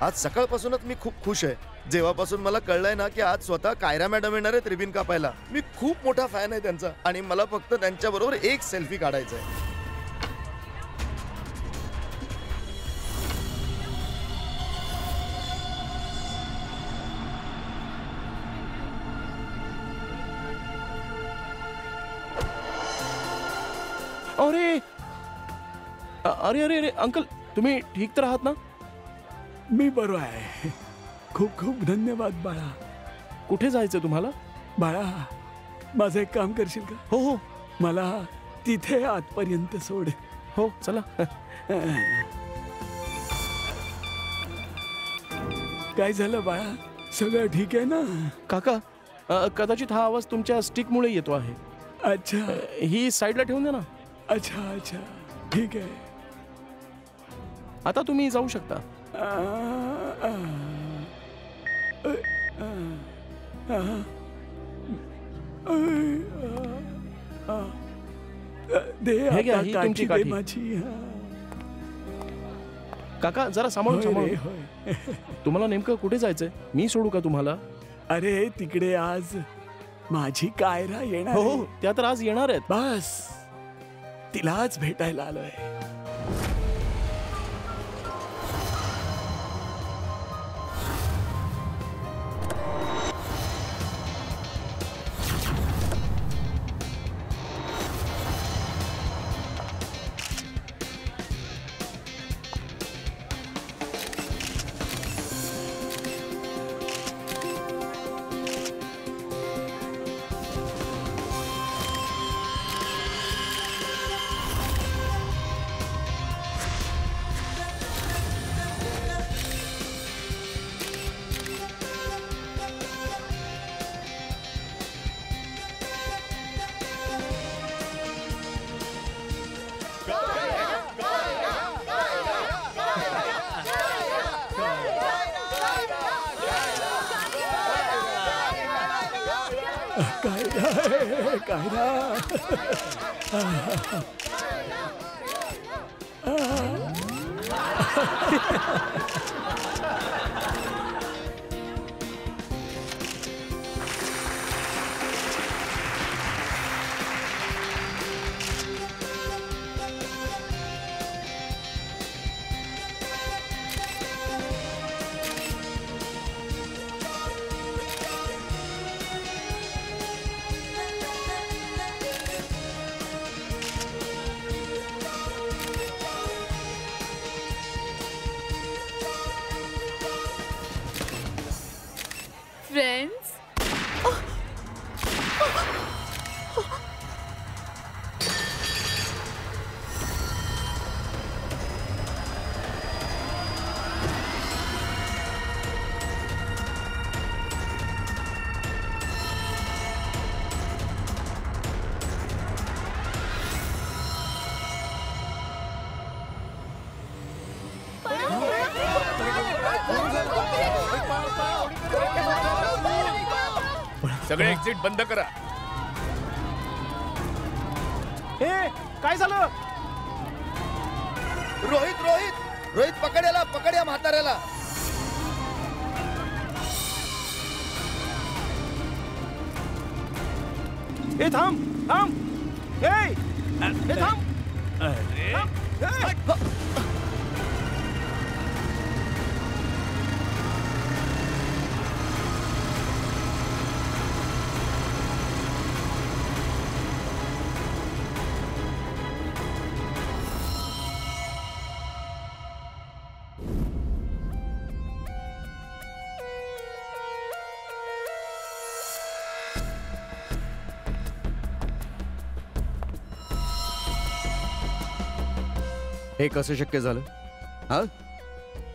आज सकाळपासूनच मी खूप खुश आहे. जेव्हापासून मला कळलंय ना की आज स्वतः कायरा मॅडम येणार आहेत रिबिन कापायला. मी खूप मोठा फॅन आहे त्यांचा आणि मला फक्त त्यांच्याबरोबर एक सेल्फी काढायचा आहे. अरे अरे अरे अरे अंकल, तुम्ही ठीक तर आहात ना? मी बरो आहे. खूप खूप धन्यवाद बाळा. कुठे जायचं तुम्हाला? बाळा, माझं एक काम करशील का? हो हो, मला तिथे आतपर्यंत सोड. हो चला. काय झालं बाळा? सगळं ठीक आहे ना? काका, कदाचित हा आवाज तुमच्या स्टिकमुळे येतो आहे. अच्छा ही साईडला ठेवून द्या ना. अच्छा अच्छा, ठीक आहे. आता तुम्ही जाऊ शकता. हे घ्या, ही तुमची काठी. माझी. काका जरा सांभाळून सांभाळून. तुम्हाला नेमकं कुठे जायचंय? मी सोडू का तुम्हाला? अरे तिकडे आज माझी कायरा येणार. हो, त्या तर आज येणार आहेत. बस तिलाच भेटायला आलोय. कायरा फ्रेंड्स, सगळे एक्झिट बंद करा. ए, काय झालं? रोहित रोहित रोहित, पकड याला, पकड या म्हाताऱ्याला. ए थांब थांब. ए थांब. हे कसं शक्य झालं? हा,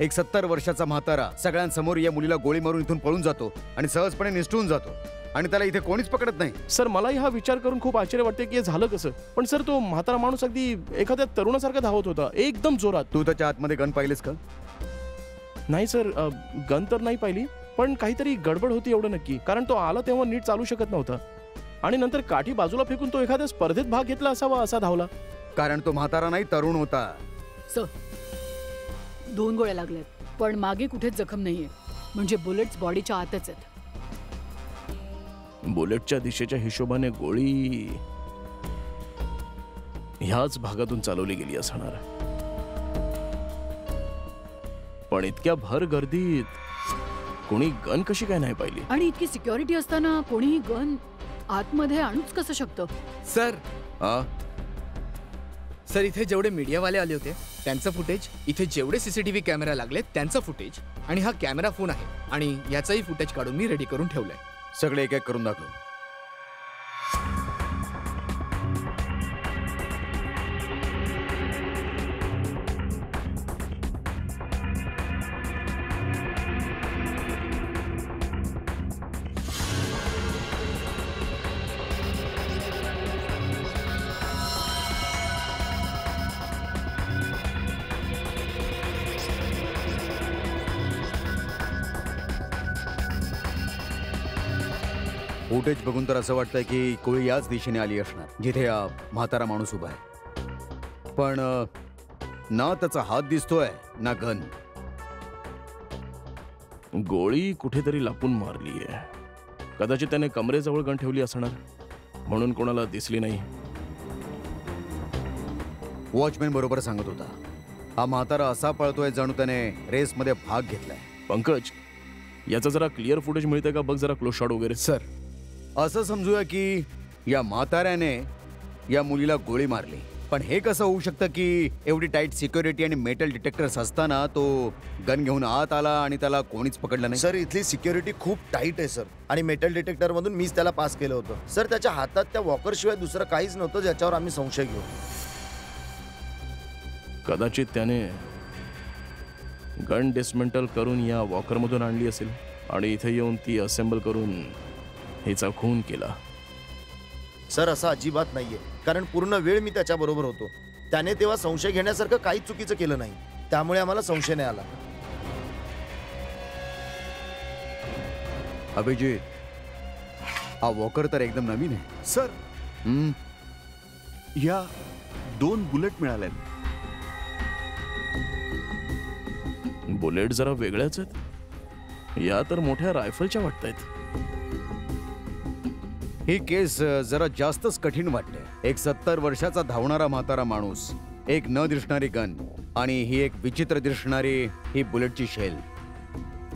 एक 70 वर्षाचा म्हातारा सगळ्यांसमोर या मुलीला गोळी मारून इथून पळून जातो आणि सहजपणे निसटून जातो आणि त्याला इथे कोणीच पकडत नाही. सर, मलाही हा विचार करून खूप आश्चर्य वाटते की हे झालं कसं. पण सर, तो म्हातारा माणूस अगदी एखाद्या तरुणासारखा धावत होता, एकदम जोरात. तू त्याच्या आतमध्ये गन पाहिलीस का? नाही सर, गन तर नाही पाहिली, पण काहीतरी गडबड होती एवढं नक्की. कारण तो आला तेव्हा नीट चालू शकत नव्हता आणि नंतर काठी बाजूला फेकून तो एखाद्या स्पर्धेत भाग घेतला असावा असा धावला. कारण तो म्हातारा नाही, तरुण होता. सर, 2 गोळ्या लागल्यात. पण मागे कुठेच जखम नाहीये, म्हणजे बुलेट्स बॉडीच्या आतच आहेत. बुलेटच्या दिशेच्या हिशोबाने गोळी ह्याच भागातून चालवली गेली असणार. पण इतक्या भर गर्दीत कोणी गन कशी काय नाही पाहिली? आणि इतकी सिक्युरिटी असताना कोणीही गन आतमध्ये आणूच कसं शकतं? सर हा सर इथे जेवढे मीडियावाले आले होते त्यांचं फुटेज, इथे जेवढे सीसीटीव्ही कॅमेरा लागले त्यांचं फुटेज, आणि हा कॅमेरा फोन आहे आणि याचाही फुटेज काढून मी रेडी करून ठेवलंय. सगळे एक एक करून दाखव. फुटेज बघून तर असं वाटतंय की कोळी याच दिशेने आली असणार जिथे हा म्हातारा माणूस उभा आहे. पण ना त्याचा हात दिसतोय ना गन. गोळी कुठेतरी लपून मारलीये. कदाचित त्याने कमरेजवळ गन ठेवली असणार, म्हणून कोणाला दिसली नाही. वॉचमॅन बरोबर सांगत होता. हा म्हातारा असा पळतोय जणू त्याने रेसमध्ये भाग घेतलाय. पंकज, याचा जरा क्लिअर फुटेज मिळतंय का बघ जरा, क्लोज शॉट वगैरे. सर असं समजूया की या म्हाताऱ्याने या मुलीला गोळी मारली. पण हे कसं होऊ शकतं की एवढी टाईट सिक्युरिटी आणि मेटल डिटेक्टर्स असताना तो गन घेऊन आत आला आणि त्याला कोणीच पकडलं नाही? सर इथली सिक्युरिटी खूप टाईट आहे सर, आणि मेटल डिटेक्टर मधून मीच त्याला पास केलं होतं सर. त्याच्या हातात त्या वॉकर शिवाय दुसरं काहीच नव्हतं ज्याच्यावर आम्ही संशय घेऊ. कदाचित त्याने गन डिसमेंटल करून या वॉकरमधून आणली असेल आणि इथे येऊन ती असेंबल करून हिचा खून केला. सर असं अजिबात नाहीये, कारण पूर्ण वेळ मी त्याच्या बरोबर होतो. त्याने तेव्हा संशय घेण्यासारखं काहीच चुकीचं केलं नाही, त्यामुळे आम्हाला संशय नाही आला. अभिजित, हा वॉकर तर एकदम नवीन आहे. सर हम्म, या 2 बुलेट मिळाल्या. बुलेट जरा वेगळ्याच आहेत. या तर मोठ्या रायफलच्या वाटतायत. ही केस जरा जास्तच कठीण वाटते. एक 70 वर्षाचा धावणारा म्हातारा माणूस, एक न दिसणारी गन, आणि ही एक विचित्र दिसणारी ही बुलेटची शेल.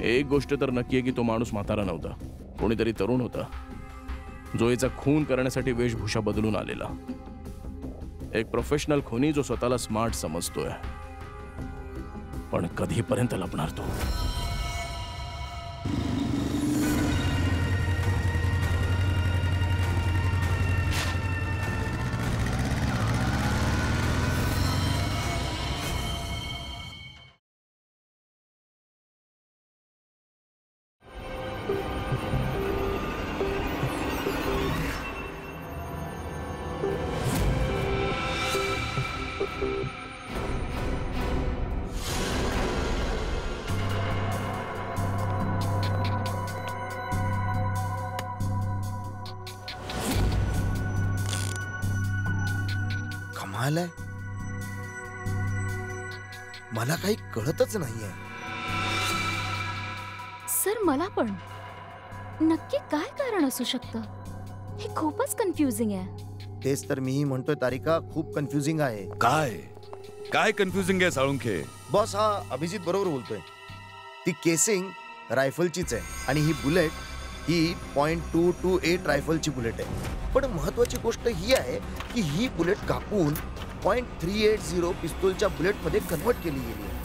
एक गोष्ट तर नक्की आहे की तो माणूस म्हातारा नव्हता, कोणीतरी तरुण होता जो याचा खून करण्यासाठी वेशभूषा बदलून आलेला. एक प्रोफेशनल खुनी जो स्वतःला स्मार्ट समजतोय. पण कधीपर्यंत लपणार तो? कमाल आहे, मला काही कळतच नाहीये. सर मला पण नक्की काय कारण असू शकतं? हे खूपच कन्फ्युजिंग आहे. तेच तर मीही म्हणतोय तारिका, खूप कन्फ्युजिंग आहे. काय काय कन्फ्युजिंग आहे साळुंखे? बॉस, हा अभिजित बरोबर बोलतोय. ती केसिंग रायफलचीच आहे आणि ही बुलेट ही .228 रायफलची बुलेट आहे. पण महत्वाची गोष्ट ही आहे की ही बुलेट कापून .380 पिस्तूलच्या बुलेटमध्ये कन्वर्ट केली गेली आहे.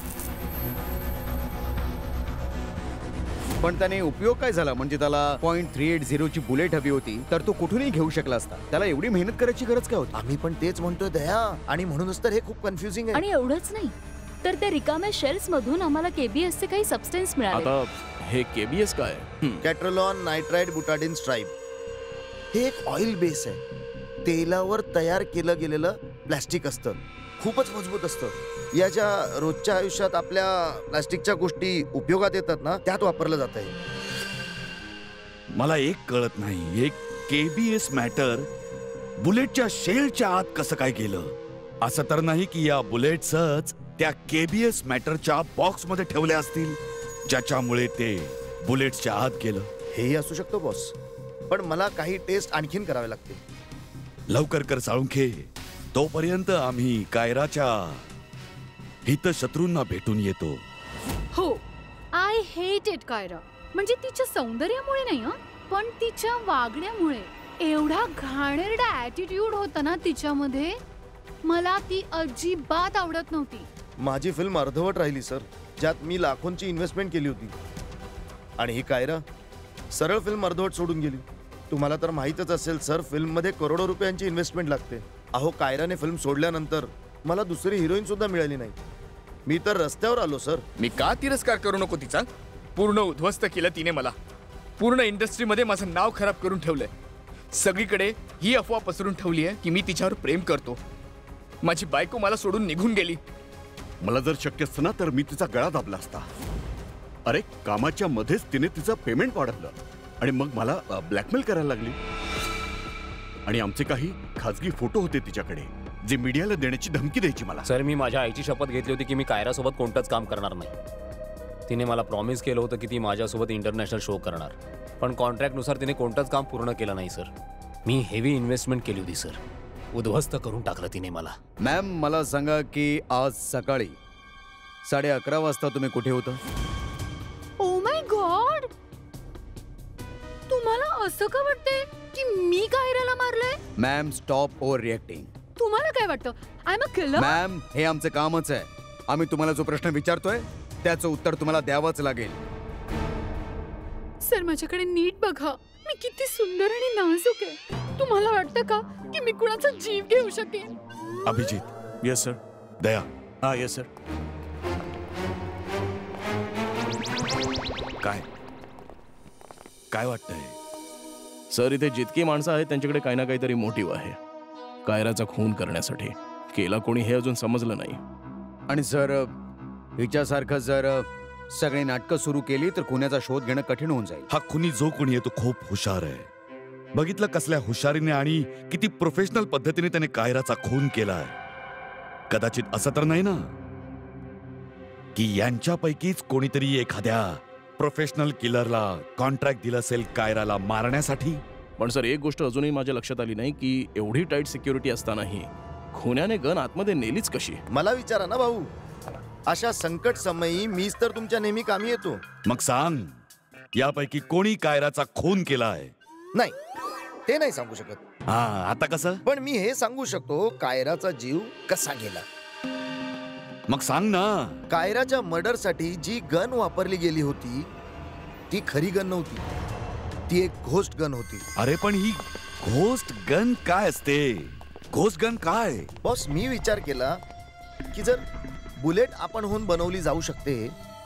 पण त्याने उपयोग काय झाला? म्हणजे त्याला .380 ची बुलेट हवी होती तर तो कुठूनही घेऊ शकला असता. त्याला एवढी मेहनत करायची गरज काय होती? आम्ही पण तेच म्हणतोय दया, आणि म्हणूनच तर हे खूप कन्फ्युजिंग आहे. आणि एवढंच नाही तर त्या रिकाम्या शेल्स मधून आम्हाला केबीएस चे काही सबस्टन्स मिळाले. आता हे केबीएस काय? कॅट्रोलॉन नायट्राइड बुटाडिन स्ट्राईप. हे एक ऑइल बेस आहे. तेलावर तयार केलं गेलेलं प्लॅस्टिक असतं, खूपच मजबूत असतं. या ज्या रोजच्या आयुष्यात आपल्या प्लास्टिकच्या गोष्टी उपयोगात येतात ना, त्यात वापरलं जात आहे. मला एक कळत नाही, एक केबीएस मॅटर बुलेटच्या शेलच्या आत कसं काय गेलं? असं तर नाही की या बुलेट्सच त्या केबीएस मॅटरच्या बॉक्समध्ये ठेवल्या असतील, ज्याच्यामुळे ते बुलेट्सच्या आत गेलं. हेही असू शकतो बॉस, पण मला काही टेस्ट आणखीन करावे लागतील. लवकर कर साळुंखे, तोपर्यंत आम्ही कायराच्या हितशत्रूंना भेटून येतो. हो, आय हेट इट कायरा. म्हणजे तिच्या सौंदर्यामुळे नाही हं, पण तिच्या वागण्यामुळे. एवढा घाणेरडा ॲटिट्यूड होता ना तिच्यामध्ये, मला ती अजिबात आवडत नव्हती. माझी फिल्म अर्धवट राहिली सर, ज्यात मी लाखोंची इन्व्हेस्टमेंट केली होती. आणि ही कायरा सरळ फिल्म अर्धवट सोडून गेली. तुम्हाला तर माहीतच असेल सर, फिल्ममध्ये करोडो रुपयांची इन्व्हेस्टमेंट लागते. अहो, कायराने फिल्म सोडल्यानंतर मला दुसरी हिरोईन सुद्धा मिळाली नाही. मी तर रस्त्यावर आलो सर. मी का तिरस्कार करू नको तिचा? पूर्ण उद्ध्वस्त केलं तिने मला. पूर्ण इंडस्ट्रीमध्ये माझं नाव खराब करून ठेवलंय. सगळीकडे ही अफवा पसरून ठेवली आहे की मी तिच्यावर प्रेम करतो. माझी बायको मला सोडून निघून गेली. मला जर शक्य असतं ना तर मी तिचा गळा दाबला असता. अरे, कामाच्या मध्येच तिने तिचं पेमेंट वाढवलं आणि मग मला ब्लॅकमेल करायला लागली. आणि आमचे काही खाजगी फोटो होते तिच्याकडे, जे मीडियाला देण्याची धमकी द्यायची मला. सर, मी माझ्या आईची शपथ घेतली होती की मी कायरासोबत कोणतंच काम करणार नाही. तिने मला प्रॉमिस केलं होतं की ती माझ्यासोबत इंटरनॅशनल शो करणार, पण कॉन्ट्रॅक्टनुसार तिने कोणतंच काम पूर्ण केलं नाही सर. मी हेवी इन्व्हेस्टमेंट केली होती सर. उद्ध्वस्त करून टाकलं तिने मला. मॅम, मला सांगा की आज सकाळी 11:30 वाजता तुम्ही कुठे होता? ओ माय गॉड, तुम्हाला असं का वाटतंय की मी कायराला मारलंय? Ma'am, stop over reacting. तुम्हाला काय वाटतं, I am a killer? Ma'am, हे आमचं कामच आहे. आम्ही तुम्हाला जो प्रश्न विचारतोय त्याचं उत्तर तुम्हाला द्यावंच लागेल. सर, माझ्याकडे नीट बघा. मी किती सुंदर आणि नाजूक आहे. तुम्हाला वाटतं का की मी कुणाचा जीव घेऊ शकेन? अभिजित. Yes sir. दया. हा, येस सर. काय काय वाटतंय? सर, इथे जितकी माणसं आहेत त्यांच्याकडे काही ना काहीतरी मोटिव्ह आहे कायराचा खून करण्यासाठी. केला कोणी हे अजून समजलं नाही. आणि सर, हिच्यासारखं जर सगळी नाटकं सुरू केली तर खुन्याचा शोध घेणं कठीण होऊन जाईल. हा खुनी जो कोणी आहे तो खूप हुशार आहे. बघितलं कसल्या हुशारीने आणि किती प्रोफेशनल पद्धतीने त्याने कायराचा खून केलाय. कदाचित असं तर नाही ना की यांच्यापैकीच कोणीतरी एखाद्या प्रोफेशनल किलरला कॉन्ट्रॅक्ट दिलं असेल कायराला मारण्यासाठी. पण सर, एक गोष्ट अजूनही माझ्या लक्षात आली नाही की एवढी टाईट सिक्युरिटी असतानाही खुन्याने गन आतमध्ये नेलीच कशी? मला विचारा ना भाऊ. अशा संकट समयी मीच तर तुमच्या नेहमी कामी येतो. मग सांग, यापैकी कोणी कायराचा खून केलाय? नाही, ते नाही सांगू शकत. हा, आता कसं? पण मी हे सांगू शकतो कायराचा जीव कसा गेला. मग सांग ना. कायराच्या मर्डरसाठी जी गन वापरली गेली होती ती खरी गन नव्हती. ती एक घोस्ट गन होती. अरे, पण ही घोस्ट गन काय असते? घोस्ट गन काय? बॉस, मी विचार केला की जर बुलेट आपण होऊन बनवली जाऊ शकते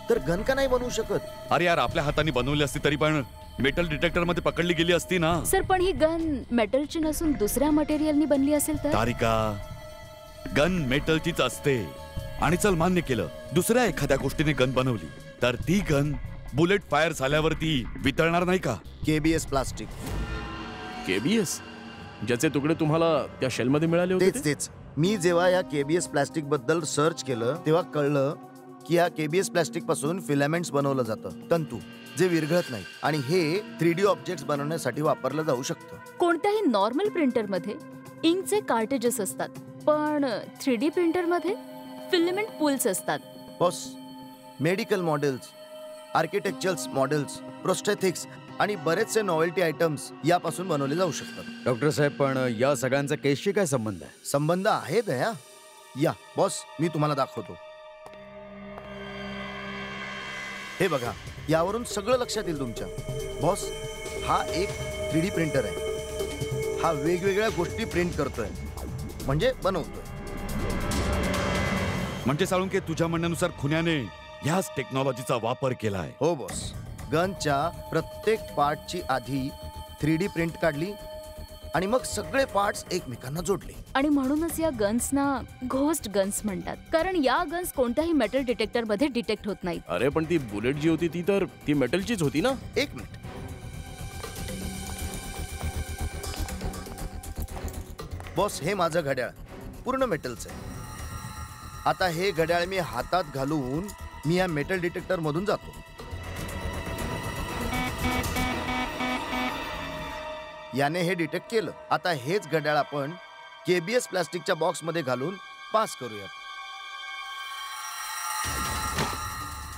तर गन का नाही बनवू शकत? अरे यार, आपल्या हाताने बनवली असती तरी पण मेटल डिटेक्टर मध्ये पकडली गेली असती ना. सर, पण ही गन मेटलची नसून दुसऱ्या मटेरियलनी बनली असेल तर? तारिका, गन मेटलचीच असते. आणि चल, मान्य केलं, दुसऱ्या एखाद्या गोष्टीने गन बनवली तर ती गन बुलेट फायर झाल्यावरती वितळणार नाही का? KBS plastic. केबीएस, ज्याचे तुकडे तुम्हाला त्या शेलमध्ये मिळाले होते? तेच. मी जेव्हा या केबीएस प्लास्टिक बद्दल सर्च केलं तेव्हा कळलं की या केबीएस प्लास्टिक पासून फिलामेंट्स बनवलं जातं, तंतू, जे विरघळत नाही. आणि हे 3D ऑब्जेक्ट्स बनवण्यासाठी वापरलं जाऊ शकतं. कोणत्याही नॉर्मल प्रिंटरमध्ये इंकचे कार्टेजेस असतात, पण 3D प्रिंटरमध्ये फिलामेंट पूल्स असतात. Boss, medical models, architectural models, prosthetics आणि बरेचसे नॉवेल्टी आयटम्स यापासून बनवले जाऊ शकतात. डॉक्टर साहेब, पण या सगळ्यांचा केसशी काय संबंध आहे? संबंध आहे दया. या बॉस, मी तुम्हाला दाखवतो. हे बघा, यावरून सगळं लक्षात येईल तुमच्या. बॉस, हा एक 3D प्रिंटर आहे. हा वेगवेगळ्या गोष्टी प्रिंट करतोय, म्हणजे बनवतोय. म्हणजे साळुंके, तुझ्या म्हणण्यानुसार खुन्याने ह्याच टेक्नॉलॉजीचा वापर केलाय? हो बॉस. गनच्या प्रत्येक पार्टची आधी 3D प्रिंट काढली आणि मग सगळे पार्ट्स एकमेकांना जोडले. आणि म्हणूनच या गन्सना घोस्ट गन्स म्हणतात, कारण या गन्स कोणत्याही मेटल डिटेक्टर मध्ये डिटेक्ट होत नाहीत. अरे, पण ती बुलेट जी होती ती मेटलचीच होती ना? एक मिनिट. बॉस, हे माझं घड्याळ पूर्ण मेटलचं आहे. आता हे घड्याळ मी हातात घालून मी या मेटल डिटेक्टर मधून जातो. याने हे डिटेक्ट केलं. आता हेच घड्याळ आपण केबीएस प्लास्टिकच्या बॉक्स मध्ये घालून पास करूया.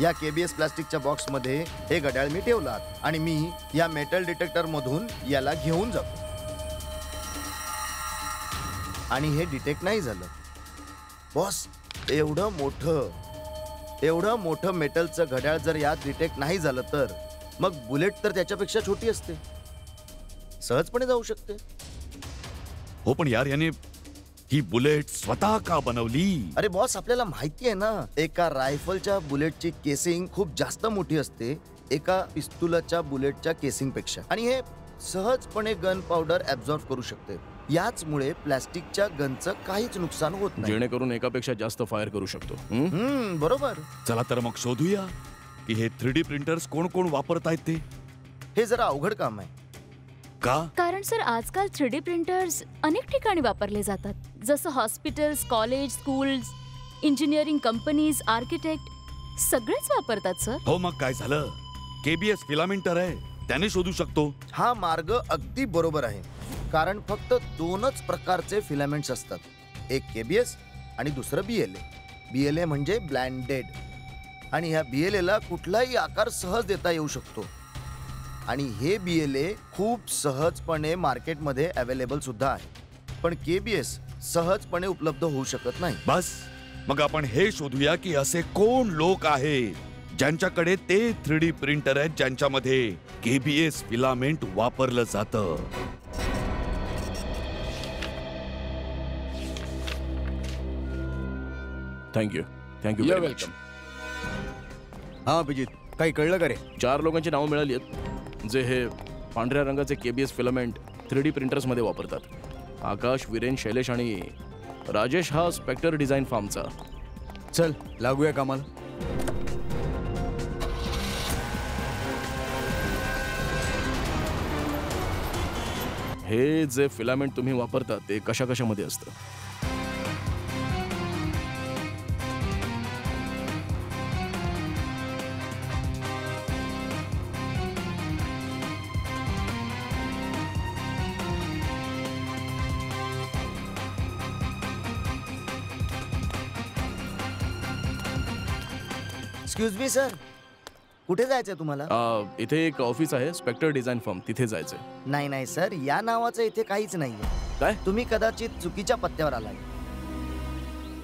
या केबीएस प्लास्टिकच्या बॉक्स मध्ये हे घड्याळ मी ठेवलं आणि मी या मेटल डिटेक्टर मधून याला घेऊन जातो आणि हे डिटेक्ट नाही झालं. बॉस, एवढं मोठं मेटलचं घड्याळ जर यात डिटेक्ट नाही झालं तर मग बुलेट तर त्याच्यापेक्षा छोटी असते, सहजपणे जाऊ शकते. हो, पण यार याने ही बुलेट स्वतः का बनवली? अरे बॉस, आपल्याला माहिती आहे ना, एका रायफलच्या बुलेटची केसिंग खूप जास्त मोठी असते एका पिस्तुलाच्या बुलेटच्या केसिंग पेक्षा, आणि हे सहजपणे गन पावडर ऍब्झॉर्ब करू शकते. याचमुळे प्लास्टिकच्या गनचं काहीच नुकसान होत नाही, जेणेकरून एकापेक्षा जास्त फायर करू शकतो. बरोबर. चला तर मग शोधूया की हे 3D प्रिंटर्स कोण कोण वापरतायत ते. हे जरा अवघड काम आहे. का? कारण सर आजकाल 3D प्रिंटर्स अनेक ठिकाणी वापरले जातात, जसं hospitals, college, schools, engineering companies, architect सगळेच वापरतात सर. हो, मग काय झालं? केबीएस फिलामेंटर आहे, त्याने शोधू शकतो. हा मार्ग अगदी बरोबर आहे, कारण फक्त 2च प्रकारचे फिलामेंट्स असतात, एक केबीएस आणि दुसरं बीएलए. बीएलए म्हणजे ब्लँडेड, आणि ह्या बीएलए ला कुठलाही आकार सहज देता येऊ शकतो, आणि हे बीएलए खूप सहजपणे मार्केटमध्ये अवेलेबल सुद्धा आहे. पण केबीएस सहजपणे उपलब्ध होऊ शकत नाही. बस, मग आपण हे शोधूया की असे कोण लोक आहेत ज्यांच्याकडे ते 3D प्रिंटर आहेत ज्यांच्यामध्ये केबीएस फिलामेंट वापरलं जातं. थँक्यू. You're welcome. हा अभिजित, काही कळलं का रे? 4 लोकांची नावं मिळाली आहेत जे हे पांढऱ्या रंगाचे केबीएस फिलामेंट 3D प्रिंटर्स मध्ये वापरतात. आकाश, वीरेन, शैलेश आणि राजेश हा स्पेक्टर डिझाईन फार्मचा. चल लागूया कामाला. हे जे फिलामेंट तुम्ही वापरता ते कशा कशामध्ये असतं? एक्सक्यूज मी सर, कुठे जायचंय तुम्हाला? इथे एक ऑफिस आहे, स्पेक्टर डिझाईन फर्म, तिथे जायचंय. नाही सर, या नावाचं इथे काहीच नाहीये. काय? तुम्ही कदाचित चुकीच्या पत्त्यावर आलाय.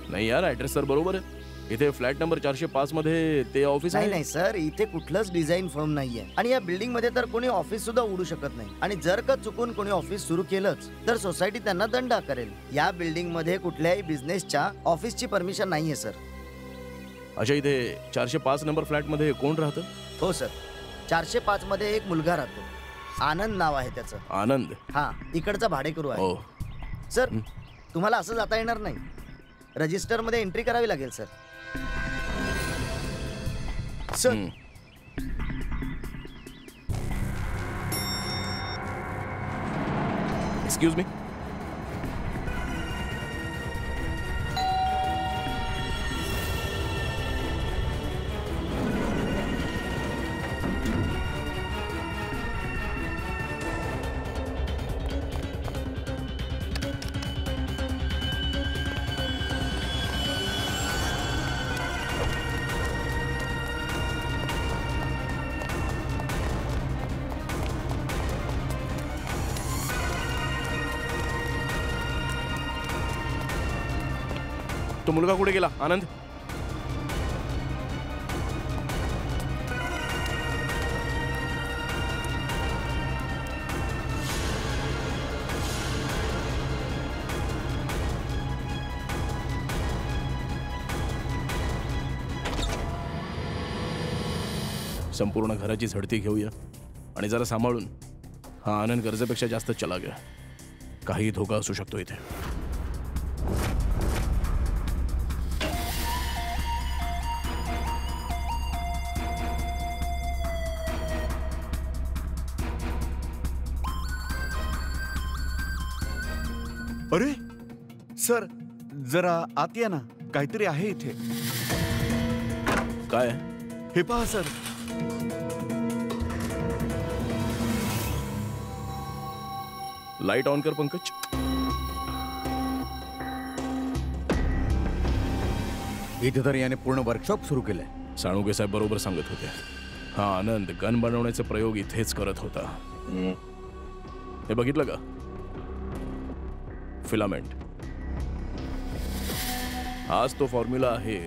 नाही यार, ऍड्रेस तर बरोबर आहे. इथे फ्लॅट नंबर 405 मध्ये ते ऑफिस आहे. नाही सर, इथे कुठलंच डिझाईन फर्म नाहीये, आणि या बिल्डिंग मध्ये तर कोणी ऑफिस सुद्धा उडू शकत नाही, आणि जर का चुकून कोणी ऑफिस सुरू केलंच तर सोसायटी त्यांना दंड आकारेल. या बिल्डिंग मध्ये कुठल्याही बिझनेसच्या ऑफिसची परमिशन नाहीये सर. अच्छा, इथे 405 नंबर फ्लॅट मध्ये कोण राहतं? हो सर, 405 मध्ये एक मुलगा राहतो, आनंद नाव आहे त्याचं. आनंद? हा, इकडचा भाडेकरू आहे. हो सर, तुम्हाला असं जाता येणार नाही, रजिस्टर मध्ये एंट्री करावी लागेल सर. Sir, excuse me. तो मुलगा कुठे गेला? आनंद? संपूर्ण घराची झडती घेऊया आणि जरा सांभाळून. हा आनंद गरजेपेक्षा जास्त चला गया. काही धोका असू शकतो इथे. अरे सर, जरा आत या ना. काहीतरी आहे इथे. काय? हे पहा सर. लाईट ऑन कर पंकज. इथे तर याने पूर्ण वर्कशॉप सुरू केलंय. साळुंके साहेब बरोबर सांगत होते. हा आनंद गन बनवण्याचे प्रयोग इथेच करत होता. हे बघितलं का? फिलामेंट. हाच तो फॉर्म्युला आहे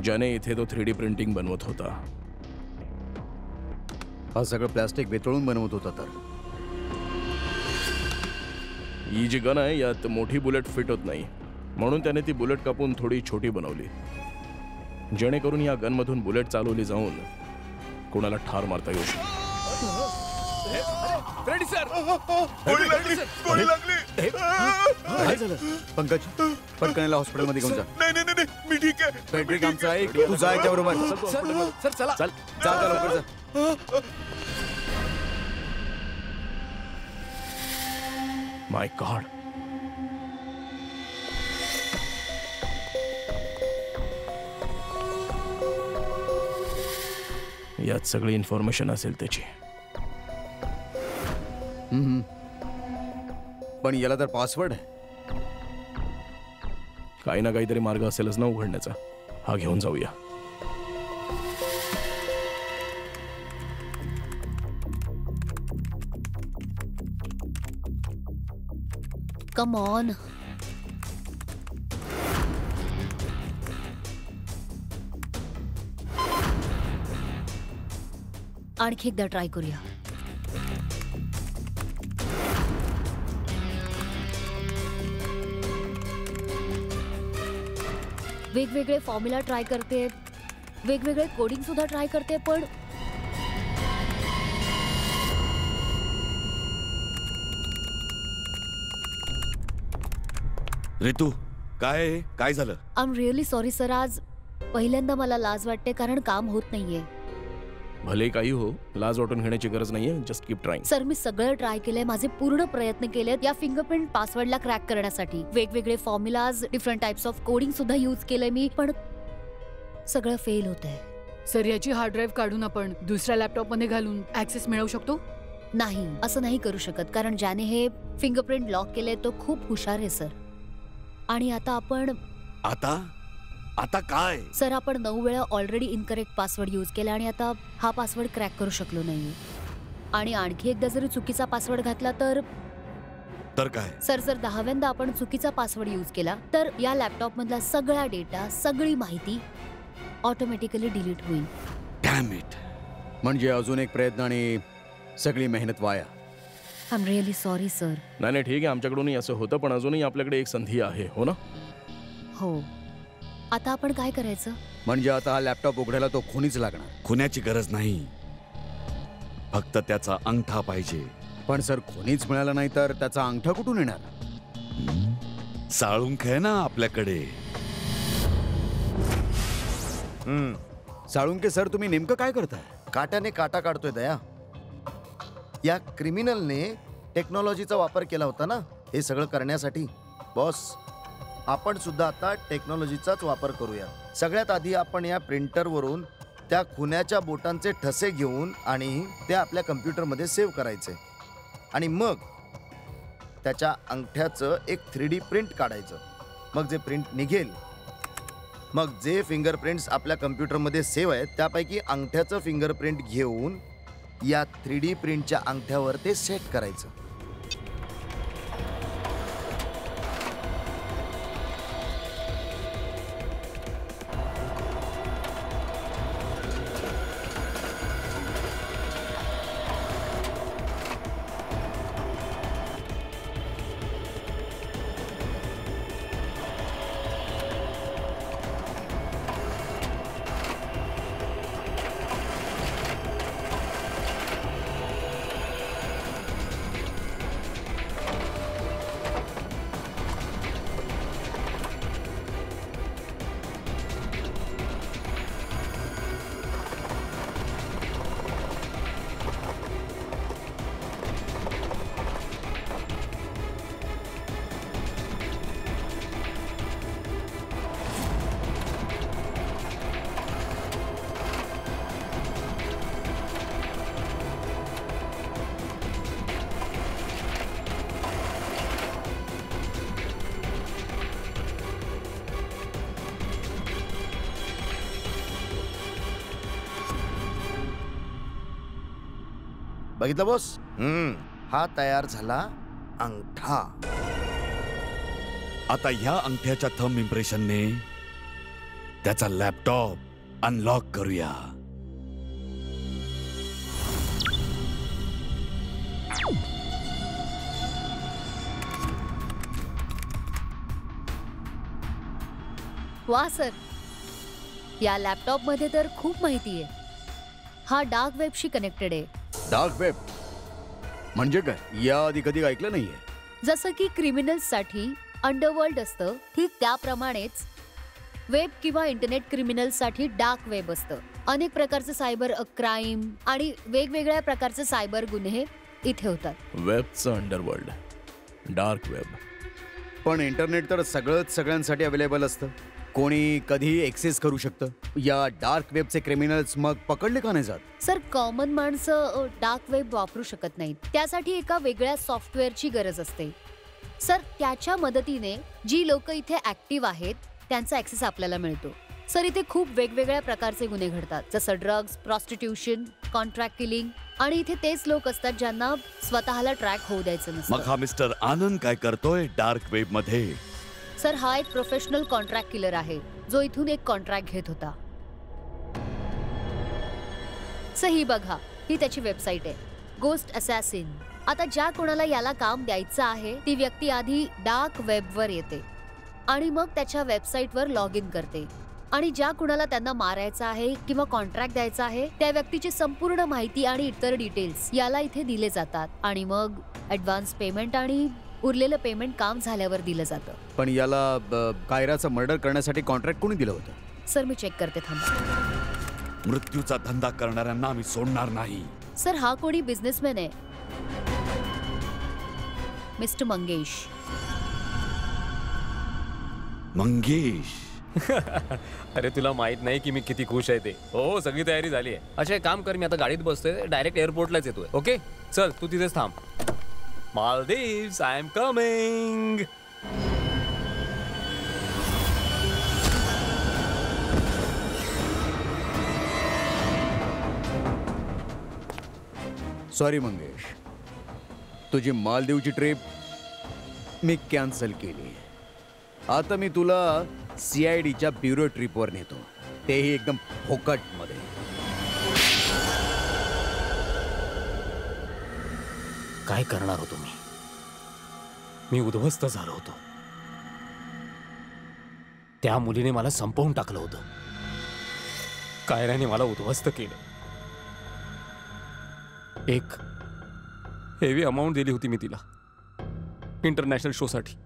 ज्याने इथे तो 3D प्रिंटिंग बनवत होता. हा सगळं प्लास्टिक बेतळून बनवत होता. तर ही जी गन आहे यात मोठी बुलेट फिट होत नाही, म्हणून त्याने ती बुलेट कापून थोडी छोटी बनवली, जेणेकरून या गनमधून बुलेट चालवली जाऊन कोणाला ठार मारता येऊ शकते. फ्रेडी सर, गोळी लागली, गोळी लागली. काय झालं? पंकज पटकन याला हॉस्पिटलमध्ये घेऊन जा. नाही नाही नाही, मी ठीक आहे. फ्रेडरिक आमचा ऐक, तू जा याच्याबरोबर. सर चला. चल. जा लवकर जा. माय गॉड. यात सगळी इन्फॉर्मेशन असेल त्याची. पण याला तर पासवर्ड आहे. काही ना काहीतरी मार्ग असेलच ना उघडण्याचा. हा घेऊन जाऊया. Come on. आणखी एकदा ट्राय करूया. वेगवेगळे फॉर्म्युला ट्राय करते, वेगवेगळे कोडिंग सुद्धा ट्राय करते, पण रितू, काय आहे? काय झालं? I am really sorry sir. आज पहिल्यांदा मला लाज वाटते कारण काम होत नाहीये. भले काही हो, लाज वाटून घेण्याची गरज नाहीये. Just keep trying. सर मी सगळं ट्राय केलंय, माझे पूर्ण प्रयत्न केलेत या फिंगरप्रिंट पासवर्डला क्रॅक करण्यासाठी. वेगवेगळे formulas, different types of coding सुद्धा यूज केलंय मी, पण सगळं फेल होतंय. सर याची हार्ड ड्राईव्ह काढून आपण दुसऱ्या लॅपटॉप मध्ये घालून ऍक्सेस मिळवू शकतो. नाही, असं नाही करू शकत कारण ज्याने हे फिंगरप्रिंट लॉक केलंय तो खूप हुशार आहे सर. आणि आता आपण आता काय? सर आपण 9 वेळा ऑलरेडी इनकरेक्ट पासवर्ड यूज केला आणि आता हा पासवर्ड क्रॅक करू शकलो नाही. आणि आणखी एकदा जरी चुकीचा पासवर्ड घातला तर काय? सर जर 10व्यांदा आपण चुकीचा पासवर्ड यूज केला तर या लॅपटॉप मधला सगळा डेटा, सगळी माहिती ऑटोमॅटिकली डिलीट होईल. Dam it. म्हणजे अजून एक प्रयत्न आणि सगळी मेहनत वाया. I am really sorry sir. नाही ठीक आहे, आमच्याकडूनही असं होतं, पण अजूनही आपल्याकडे एक संधी आहे, हो ना? हो. आता आपण काय करायचं? म्हणजे आता हा लॅपटॉप उघडायला तो खुनीच लागणार. खुण्याची गरज नाही, फक्त त्याचा अंगठा पाहिजे. पण सर खुनीच मिळाला नाही तर त्याचा अंगठा कुठून येणार? साळुंख आहे ना आपल्याकडे. साळुंके सर, तुम्ही नेमकं काय करताय? काट्याने काटा काढतोय दया. या क्रिमिनलने टेक्नॉलॉजीचा वापर केला होता ना हे सगळं करण्यासाठी. बॉस, आपण सुद्धा आता टेक्नॉलॉजीचाच वापर करूया. सगळ्यात आधी आपण या प्रिंटरवरून त्या खुन्याच्या बोटांचे ठसे घेऊन आणि ते आपल्या कम्प्युटरमध्ये सेव्ह करायचे आणि मग त्याच्या अंगठ्याचं एक 3D प्रिंट काढायचं. मग जे प्रिंट निघेल, मग जे फिंगरप्रिंट्स आपल्या कम्प्युटरमध्ये सेव्ह आहेत त्यापैकी अंगठ्याचं फिंगरप्रिंट घेऊन या 3D प्रिंटच्या अंगठ्यावर ते सेट करायचं. बघितलं बॉस? हा तयार झाला अंगठा. आता ह्या अंगठ्याच्या थंब इम्प्रेशनने त्याचा लॅपटॉप अनलॉक करूया. वा सर, या लॅपटॉप मध्ये तर खूप माहिती आहे. हा डार्क वेबशी कनेक्टेड आहे. डार्क वेब म्हणजे काय? याआधी कधी ऐकलं नाहीये. जसं की क्रिमिनल्ससाठी अंडरवर्ल्ड असतं, ठीक त्याप्रमाणेच वेब किंवा इंटरनेट क्रिमिनल्ससाठी डार्क वेब असतं. अनेक प्रकारचे सायबर क्राईम आणि वेगवेगळ्या प्रकारचे सायबर गुन्हे इथे होतात. वेबचं अंडरवर्ल्ड, डार्क वेब. पण इंटरनेट तर सगळ्यांसाठी अवेलेबल असतं. कोणी कधी एक्सेस करू शकतं. या डार्क वेबचे क्रिमिनल्स मग पकडले का नाही जात? सर, कॉमन माणसं डार्क वेब वापरू शकत नाहीत. त्यासाठी एका वेगळ्या सॉफ्टवेअरची गरज असते. सर, त्याच्या मदतीने जी लोक इथे ऍक्टिव्ह आहेत त्यांचा ऍक्सेस आपल्याला मिळतो. सर, इथे खूप वेगवेगळ्या प्रकारचे गुन्हे घडतात, जसं ड्रग्ज, प्रॉस्टिट्यूशन, कॉन्ट्रॅक्ट किलिंग. आणि इथे तेच लोक असतात ज्यांना स्वतःला ट्रॅक होऊ द्यायचं नसतं. मग हा मिस्टर आनंद काय करतोय डार्क वेब मध्ये? सर, हा एक प्रोफेशनल कॉन्ट्रॅक्ट किलर आहे जो इथून एक कॉन्ट्रॅक्ट घेत होता. सर, ही बघा, ही त्याची वेबसाईट आहे, गोस्ट असॅसिन. आता ज्या कोणाला याला काम द्यायचं आहे ती व्यक्ती आधी डार्क वेबवर येते आणि मग त्याच्या वेबसाईटवर लॉग इन करते. आणि ज्या कुणाला त्यांना मारायचं आहे किंवा कॉन्ट्रॅक्ट द्यायचा आहे त्या व्यक्तीची संपूर्ण माहिती आणि इतर डिटेल्स याला इथे दिले जातात. आणि मग ऍडव्हान्स पेमेंट आणि उरलेलं पेमेंट काम झाल्यावर दिलं जातं. पण याला कायराचं मर्डर करण्यासाठी कॉन्ट्रॅक्ट कोणी दिलं होतं? सर, मी चेक करते, थांबा. मृत्यूचा धंदा करणाऱ्यांना आम्ही सोडणार नाही. सर, हा कोणी बिझनेसमॅन आहे, मिस्टर मंगेश. मंगेश? अरे, तुला माहित नाही की मी किती खुश आहे ते. हो, सगळी तयारी झाली आहे. अच्छा, एक काम कर, मी आता गाडीत बसतोय, डायरेक्ट एअरपोर्टलाच येतोय. ओके, चल तू तिथेच थांब. Maldives, I am coming. Sorry Mangesh, तुझी मालदीवची ट्रिप मी कॅन्सल केली. आता मी तुला CIDच्या ब्युरो ट्रिपवर नेतो, तेही एकदम फोकट मध्ये. काय करणार होतो मी उद्ध्वस्त झालो होतो. त्या मुलीने मला संपवून टाकलं होतं. कायराने मला उद्ध्वस्त केलं. एक हेवी अमाऊंट दिली होती मी तिला इंटरनॅशनल शो साठी.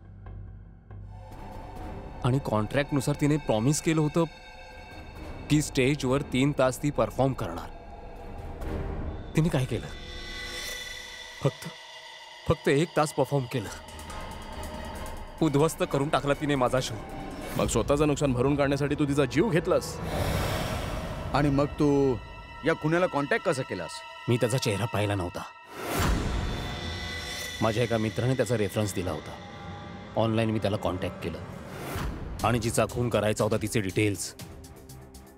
आणि कॉन्ट्रॅक्टनुसार तिने प्रॉमिस केलं होतं की स्टेजवर 3 तास ती परफॉर्म करणार. तिने काय केलं? फक्त 1 तास परफॉर्म केलं. उद्ध्वस्त करून टाकला तिने माझा शो. मग स्वतःचं नुकसान भरून काढण्यासाठी तू तिचा जीव घेतलास. आणि मग तू या खुन्याला कॉन्टॅक्ट कसा केलास? मी त्याचा चेहरा पाहिला नव्हता. माझ्या एका मित्राने त्याचा रेफरन्स दिला होता. ऑनलाईन मी त्याला कॉन्टॅक्ट केलं आणि जिचा खून करायचा होता तिचे डिटेल्स,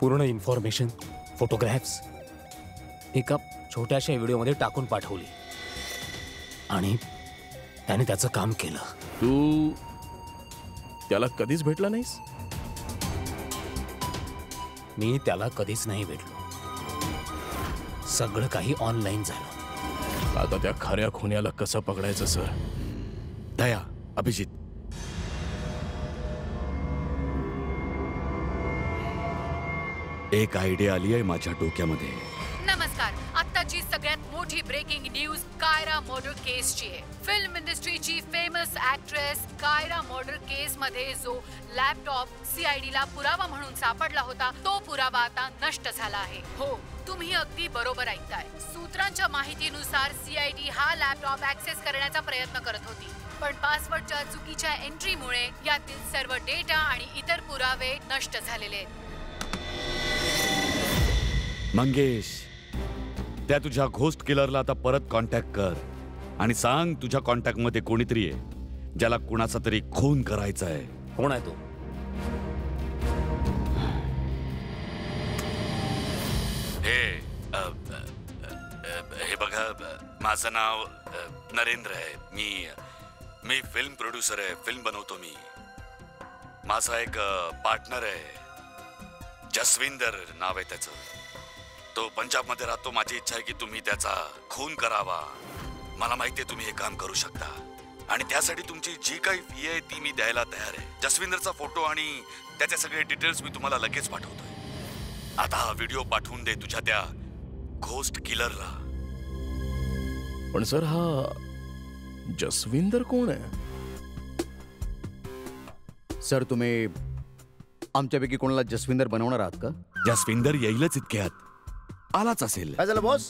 पूर्ण इन्फॉर्मेशन, फोटोग्राफ्स एका छोट्याशा व्हिडिओमध्ये टाकून पाठवली. आणि त्याने त्याचं काम केलं. तू त्याला कधीच भेटला नाहीस? मी त्याला कधीच नाही भेटलो. सगळं काही ऑनलाईन झालं. आता त्या खऱ्या खुन्याला कसं पकडायचं सर? दया, अभिजित, एक आयडिया आली आहे माझ्या डोक्यामध्ये. नमस्कार. आत्ताची सगळ्यात मोठी ब्रेकिंग न्यूज कायरा मर्डर केसची आहे. फिल्म इंडस्ट्रीची famous actress Kaira murder case मध्ये जो लॅपटॉप CIDला पुरावा म्हणून सापडला होता तो पुरावा आता नष्ट झाला आहे. हो, तुम्ही अगदी बरोबर ऐकताय. सूत्रांच्या माहितीनुसार CID हा लॅपटॉप ऍक्सेस करण्याचा प्रयत्न करत होती, पण पासवर्डच्या चुकीच्या एंट्रीमुळे यातील सर्व डेटा आणि इतर पुरावे नष्ट झालेले आहेत. मंगेश, त्या तुझ्या घोस्ट किलरला आता परत कॉन्टॅक्ट कर आणि सांग तुझ्या कॉन्टॅक्ट मध्ये कोणीतरी आहे ज्याला कुणाचा तरी खून करायचा आहे. कोण आहे तो? हे बघा, माझं नाव नरेंद्र आहे. मी फिल्म प्रोड्युसर आहे. फिल्म बनवतो मी. माझा एक पार्टनर आहे, जसविंदर नाव आहे त्याचं. तो पंजाबमध्ये राहतो. माझी इच्छा आहे की तुम्ही त्याचा खून करावा. मला माहिती आहे तुम्ही हे काम करू शकता आणि त्यासाठी तुमची जी काही फी आहे ती मी द्यायला तयार आहे. जसविंदरचा फोटो आणि त्याचे सगळे डिटेल्स मी तुम्हाला लगेच पाठवतोय. आता हा व्हिडिओ पाठवून दे तुझ्या त्या घोस्ट किलरला. पण सर, हा जसविंदर कोण आहे? सर, तुम्ही आमच्यापैकी कोणाला जसविंदर बनवणार आहात का? जसविंदर येईलच इतक्यात. आलाच असेल. काय झालं बॉस?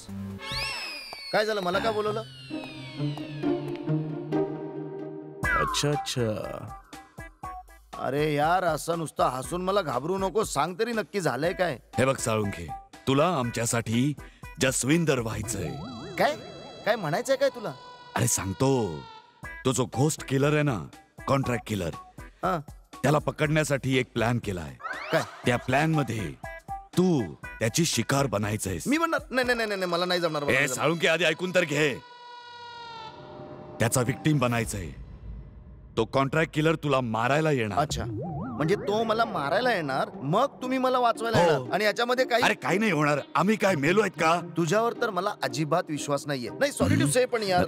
काय झालं? मला का बोलवलं? अच्छा अच्छा. अरे यार, असं नुसतं हसून मला घाबरू नको. सांग तरी नक्की झालंय काय? हे बघ साळुंखे, तुला आमच्यासाठी जसविंदर व्हायचंय. काय काय म्हणायचंय काय तुला? अरे सांगतो, तो जो घोस्ट किलर आहे ना, कॉन्ट्रॅक्ट किलर, हा, त्याला पकडण्यासाठी एक प्लॅन केलाय. काय? त्या प्लॅन मध्ये तू त्याची शिकार बनायचंयस. मी म्हणणार नाही नाही नाही, मला नाही जमणार. मला नाही हे जमणार. साळुंखे, आधी ऐकून तर घे. त्याचा विक्टीम बनायचंय. तो कॉन्ट्रॅक्ट किलर तुला मारायला येणार. अच्छा, म्हणजे तो मला मारायला येणार, मग तुम्ही मला वाचवायला हो. येणार. आणि याच्यामध्ये काही अरे काही नाही होणार. आम्ही काय मेलो आहेत का? तुझ्यावर तर मला अजिबात विश्वास नाहीये. नाही, सॉरी टू से, पण यार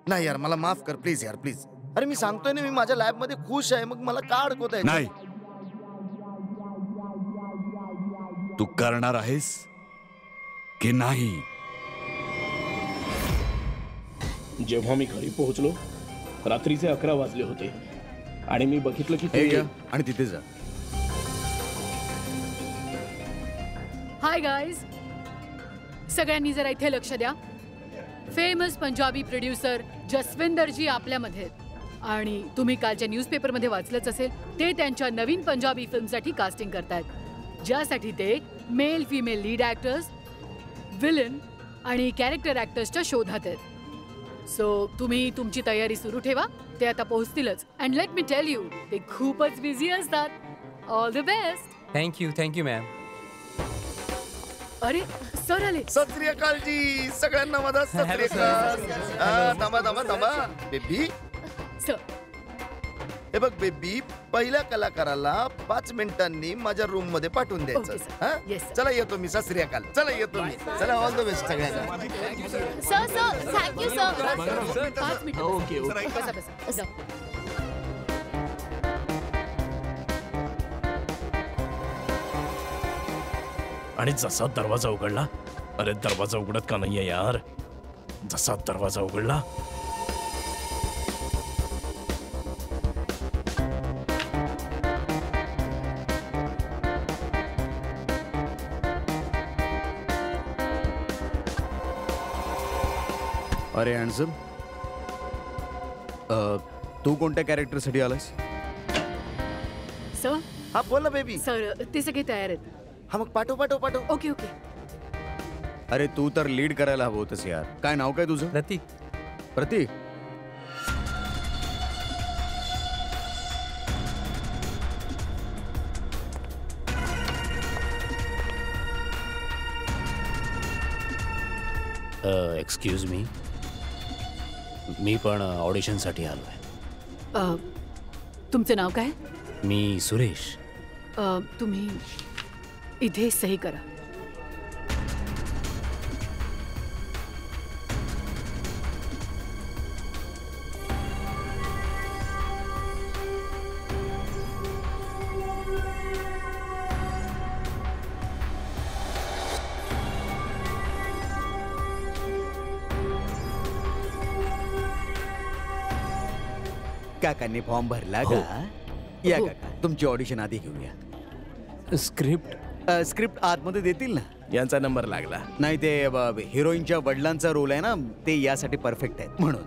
नाही यार, मला माफ कर प्लीज यार, प्लीज. अरे मी सांगतोय ना, मी माझ्या लॅब मध्ये खुश आहे, मग मला का अडकवताय? नाही, तू करणार आहेस की नाही? जेव्हा मी घरी पोहोचलो, रात्रीचे 11 वाजले होते आणि मी बघितलं की हे घ्या आणि तिथे जा. हाय गाईज, सगळ्यांनी जरा इथे लक्ष द्या. फेमस पंजाबी प्रोड्युसर जसविंदरजी आपल्यामध्ये आहेत. आणि तुम्ही कालच्या न्यूजपेपरमध्ये वाचलंच असेल, ते त्यांच्या नवीन पंजाबी फिल्मसाठी कास्टिंग करतायत, ज्यासाठी ते male female lead actors, villain आणि कॅरेक्टर ॲक्टर्सच्या शोधात आहेत. सो तुम्ही तुमची तयारी सुरू ठेवा. ते आता पोहोचतीलच. And let me tell you, ते खूपच बिझी असतात. All the best. Thank you ma'am. अरे सर आले. सत श्री अकाल जी, सगळ्यांना माझा सत श्री अकाल. थांबा थांबा थांबा बेबी. सर, हे बघ बेबी, पहिल्या कलाकाराला 5 मिनिटांनी माझ्या रूम मध्ये पाठवून Okay, द्यायचं. sir. हा? Yes, sir. चला येतो मी. सत श्री अकाल. चला येतो मी. चला, ऑल द बेस्ट सगळ्यांना. Sir sir, thank you sir. 5 मिनिटं. ओके बसा बसा. जा. आणि जसा दरवाजा उघडला, अरे दरवाजा उघडत का नाहीये यार? जसा दरवाजा उघडला, अरे हँडसम, तू कोणत्या कॅरेक्टरसाठी आलास? सर, हा बोल ना बेबी. सर ते सगळे तयार आहेत. हा मग पाठव पाठव पाठव. Okay okay. अरे तू तर लीड करायला हवं होतंस यार. काय नाव काय तुझं? प्रतीक. प्रतीक. एक्सक्यूज मी पण ऑडिशनसाठी आलो आहे. तुमचं नाव काय? मी सुरेश. तुम्ही इथे सही करा. काकांनी फॉर्म भरला का? या काका, तुमची ऑडिशन आधी घेऊया. स्क्रिप्ट आतमध्ये देतील ना? यांचा नंबर लागला. नाही, ते हिरोईनच्या वडिलांचा रोल आहे ना, ते यासाठी परफेक्ट आहेत म्हणून.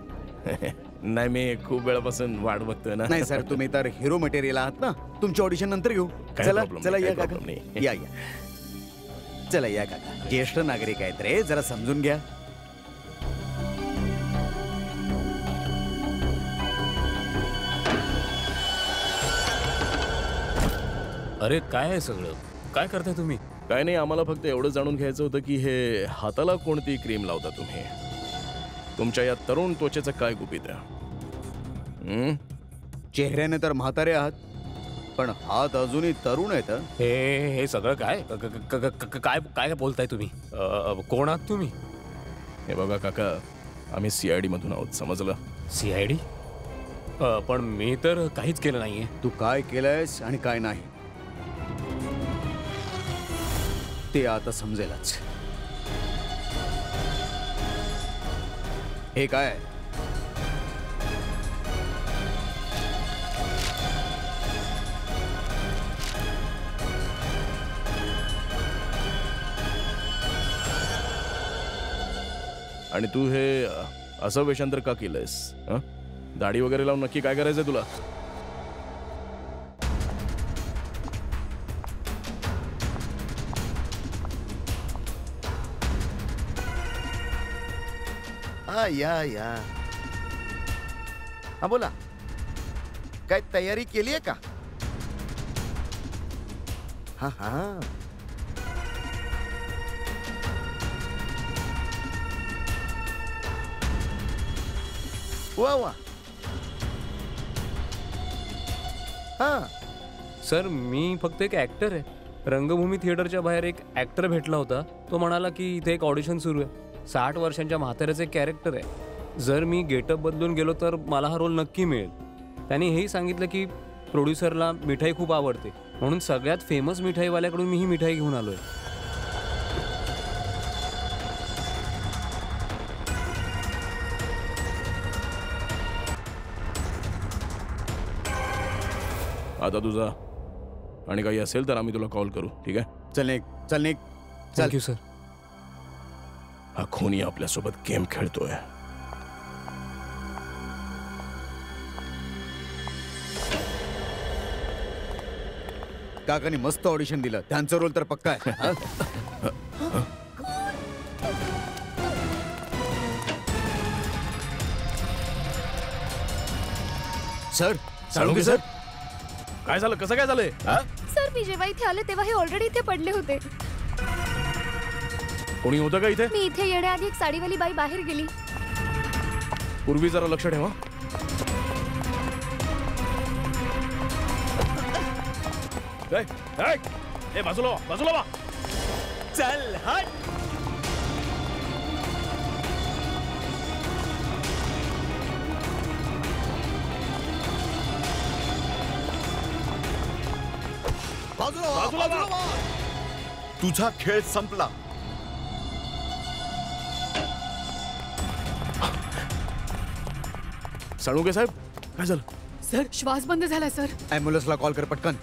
नाही, मी खूप वेळापासून वाट बघतोय ना. नाही सर, तुम्ही तर हिरो मटेरियल आहात ना. तुमची ऑडिशन नंतर घेऊ. काही चला problem चला नाही, या काही काका. problem नाही. या या. चला या काका. ज्येष्ठ नागरिक आहेत रे, जरा समजून घ्या. अरे काय आहे सगळं? काय करताय तुम्ही? काय नाही, आम्हाला फक्त एवढं जाणून घ्यायचं होतं की हे हाताला कोणती क्रीम लावता तुम्ही? तुमच्या या तरुण त्वचेचं काय गुपित आहे? हं? चेहऱ्याने तर म्हातारे आहात, पण हात अजूनही तरुण आहेत. हे सगळं काय काय काय बोलताय तुम्ही? कोण आहात तुम्ही? हे बघा काका, आम्ही CID मधून आहोत, समजलं? CID? पण मी तर काहीच केलं नाहीये. तू काय केलंयस आणि काय नाही ते आता समजेलच. हे काय? आणि तू हे असं वेषांतर का केलंयस? हं? दाढी वगैरे लावून नक्की काय करायचंय तुला? या हा बोला, काय तयारी केली आहे का? हा हा वा वा. हा सर, मी फक्त एक ऍक्टर आहे. रंगभूमी थिएटरच्या बाहेर एक ऍक्टर भेटला होता. तो म्हणाला की इथे एक ऑडिशन सुरू आहे. 60 वर्षांच्या म्हाताऱ्याचं एक कॅरेक्टर आहे. जर मी गेटअप बदलून गेलो तर मला हा रोल नक्की मिळेल. त्याने हेही सांगितलं की प्रोड्युसरला मिठाई खूप आवडते, म्हणून सगळ्यात फेमस मिठाईवाल्याकडून मी ही मिठाई घेऊन आलोय. आता तुझा आणि काही असेल तर आम्ही तुला कॉल करू, ठीक आहे? चल निघ, चल निघ, चल. Thank you sir. हा खूनी आपल्यासोबत गेम खेळतोय. काकांनी मस्त ऑडिशन दिलं, त्यांचा रोल तर पक्का आहे. हा? सर, साळुंखे सर, काय झालं? कसं काय झालंय? सर, मी जेव्हा इथे आले तेव्हा हे ऑलरेडी इथे पडले होते. कोणी होतं का इथे? मी इथे येण्याआधी एक साडीवाली बाई बाहेर गेली. पूर्वी जरा लक्ष ठेवा. बाजूला वा, बाजूला वा. चल हट. बाजूला वा. तुझा खेळ संपला. साळुंखे साहेब, काय झालं? सर, श्वास बंद झाला सर. ॲम्ब्युलन्सला कॉल कर पटकन.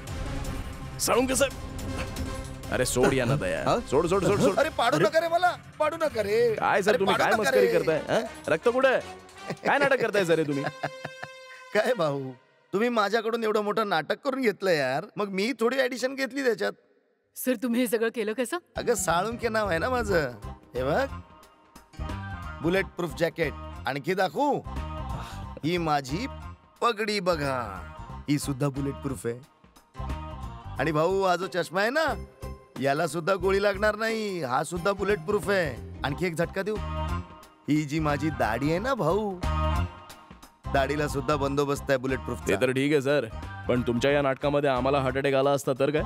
साळुंखे साहेब, अरे सोड या ना दया. सोड सोड सोड सोड. अरे पाडू नका रे, मला पाडू नका रे. काय सर, अरे तुम्ही पाडू काय नका मस्करी रे. करताय? हं? रक्त कुठे आहे? काय नाटक करताय सर हे तुम्ही? काय भाऊ, तुम्ही माझ्याकडून एवढं मोठं नाटक करून घेतलं यार, मग मी थोडी ऍडिशन घेतली त्याच्यात. सर, तुम्ही हे सगळं केलं कसं? अगं साळुंखे नाव आहे ना माझं. हे बघ, बुलेट प्रूफ जॅकेट. आणखी दाखवू? ही माझी पगडी बघा, ही सुद्धा बुलेट प्रूफ आहे. आणि भाऊ, हा जो चष्मा आहे ना, याला सुद्धा गोळी लागणार नाही, हा सुद्धा बुलेट प्रूफ आहे. आणखी एक झटका देऊ? ही जी माझी दाढी आहे ना भाऊ, दाढीला सुद्धा बंदोबस्त आहे बुलेट प्रूफ. ते तर ठीक आहे सर, पण तुमच्या या नाटकामध्ये आम्हाला हार्ट अटॅक आला असता तर काय?